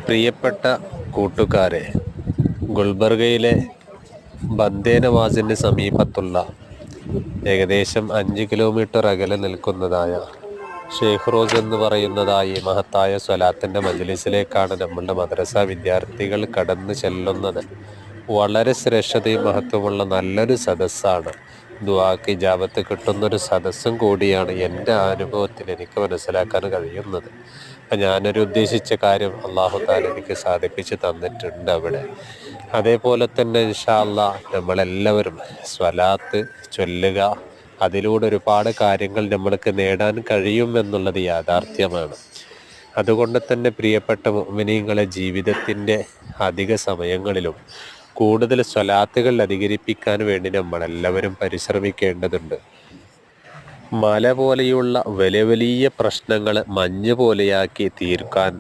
പ്രിയപ്പെട്ട കൂട്ടുകാരെ, ഗുൽബർഗയിലെ ബന്ദേ നവാസിന് സമീപത്തുള്ള ഏകദേശം 5 കിലോമീറ്റർ അകലെ നിൽക്കുന്നതായ ഷെയ്ഖ് റോസ് എന്ന് പറയുന്നതായി മഹത്തായ സ്വലാത്തിൻ്റെ മജ്ലിസിലേക്കാണ് നമ്മളുടെ മദ്രസ വിദ്യാർത്ഥികൾ കടന്നു ചെല്ലുന്നത്. വളരെ ശ്രേഷ്ഠതയും മഹത്വമുള്ള നല്ലൊരു സദസ്സാണ്. ദുആക്ക് ഇജാബത്ത് കിട്ടുന്നൊരു സദസ്സും കൂടിയാണ് എൻ്റെ അനുഭവത്തിൽ എനിക്ക് മനസ്സിലാക്കാൻ കഴിയുന്നത്. അപ്പം ഞാനൊരു ഉദ്ദേശിച്ച കാര്യം അല്ലാഹു തആല എനിക്ക് സാധിപ്പിച്ച് തന്നിട്ടുണ്ട് അവിടെ. അതേപോലെ തന്നെ ഇൻഷാ അല്ലാഹ് നമ്മളെല്ലാവരും സ്വലാത്ത് ചൊല്ലുക. അതിലൂടെ ഒരുപാട് കാര്യങ്ങൾ നമ്മൾക്ക് നേടാൻ കഴിയും എന്നുള്ളത് യാഥാർത്ഥ്യമാണ്. അതുകൊണ്ട് തന്നെ പ്രിയപ്പെട്ട മുഅ്മിനീങ്ങളെ, ജീവിതത്തിൻ്റെ അധിക സമയങ്ങളിലും കൂടുതൽ സ്വലാത്തുകൾ അധികരിപ്പിക്കാൻ വേണ്ടി നമ്മളെല്ലാവരും പരിശ്രമിക്കേണ്ടതുണ്ട്. മല പോലെയുള്ള വലിയ വലിയ പ്രശ്നങ്ങൾ മഞ്ഞ് പോലെയാക്കി തീർക്കാൻ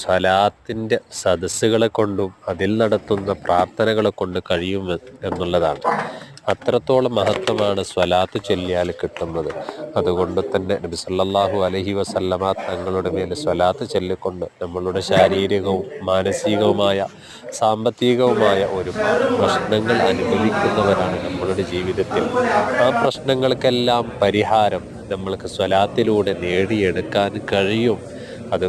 സ്വലാത്തിൻ്റെ സദസ്സുകളെ കൊണ്ടും അതിൽ നടത്തുന്ന പ്രാർത്ഥനകളെ കൊണ്ട് കഴിയും എന്നുള്ളതാണ്. അത്രത്തോളം മഹത്വമാണ് സ്വലാത്ത് ചൊല്ലിയാൽ കിട്ടുന്നത്. അതുകൊണ്ട് തന്നെ നബി സല്ലല്ലാഹു അലൈഹി വസല്ലമ തങ്ങളുടെ മേൽ സ്വലാത്ത് ചൊല്ലിക്കൊണ്ട് നമ്മളുടെ ശാരീരികവും മാനസികവുമായ സാമ്പത്തികവുമായ ഒരുപാട് പ്രശ്നങ്ങൾ അനുഭവിക്കുന്നവരാണ് നമ്മളുടെ ജീവിതത്തിൽ. ആ പ്രശ്നങ്ങൾക്കെല്ലാം പരിഹാരം നമ്മൾക്ക് സ്വലാത്തിലൂടെ നേടിയെടുക്കാൻ കഴിയും. അത്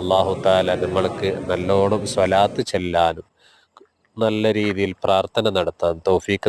അല്ലാഹു തആല നമ്മൾക്ക് നല്ലോണം സ്വലാത്ത് ചെല്ലാനും നല്ല രീതിയിൽ പ്രാർത്ഥന നടത്താൻ തൗഫീഖ്